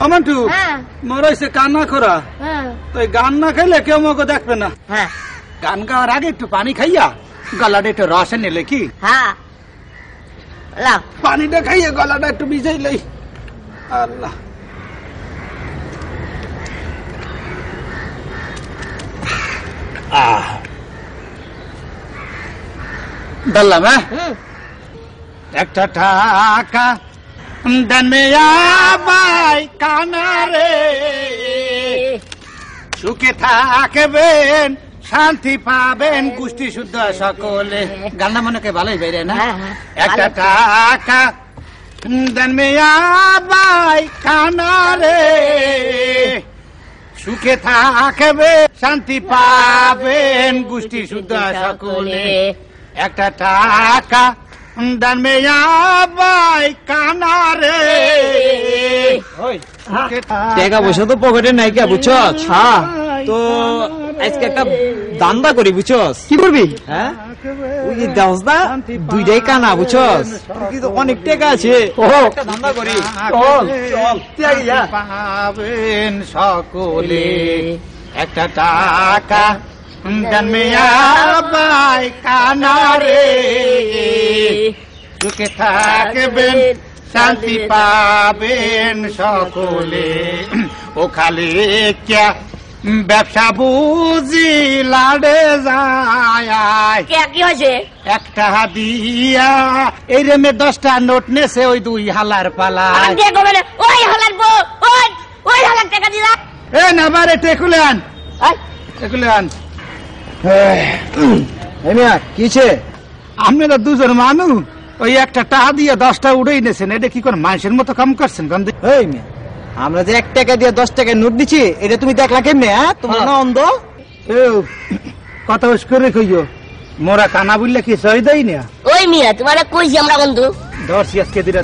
আমান্টু মোর হইছে কান্না খরা তো গান না খাইলে কেউ আমাকে দেখবে না। গান গাওয়ার আগে একটু পানি খাইয়া গলাটা একটু রসে নিলে কি পানিটা খাইয়ে গলাটা একটু ভিজাইলেই। আল্লাহ বললাম একটা টাকা দেন মেয়া ভাই কানারে সুখে থাকবেন শান্তি পাবেন গোষ্ঠী শুদ্ধ সকলে। গানটা মনে কে ভালোই বেরে না। একটা টাকা দেন মেয়া ভাই কানারে সুখে থাকবে শান্তি পাবেন গোষ্ঠী শুদ্ধ সকলে। একটা টাকা দেন মেয়া ভাই কানারে টাকা পয়সা তো পকেটে নাই কে বুঝছো? তো আজকে একটা দান্দা করি বুঝছস? কি করবি? হ্যাঁ ওই যে দাস দা দুইটাই কানা বুঝছস? কিন্তু অনেক টাকা আছে। একটা দান্দা করি চল চল পাবেন সকলে। একটা টাকা দেন মেয়া ভাই কানারে সুখে থাকবেন শান্তি পাবেন সকলে। ও খালি ক্যা ব্যবসা বুঝি লাড়ে যায় কি হয়েছে? একটা দিয়া এই রেমে 10টা নোট নেছে ওই 2 হালার পালা। ওই হালার ওই হালার টাকা দিলা এ না বারে টেকুলে আন টেকুলে আন। কিছে আপনারা দুজন মানু ওই একটা টাকা দিয়ে 10টা উড়েই নেছেন। এটা কি করে মানুষের মতো কাম করছেন? আমরা যে 1 টাকা দিয়ে 10 টাকায় নোট দিচ্ছি এটা তুমি দেখলা কেমনে? তোমার না অন্ধ? কথা করে কইও মোরা কানা বললে কি সই দেই না? ওই মিয়া তোমার কইছি আমরা বন্ধু ধরছি আজকে দিলে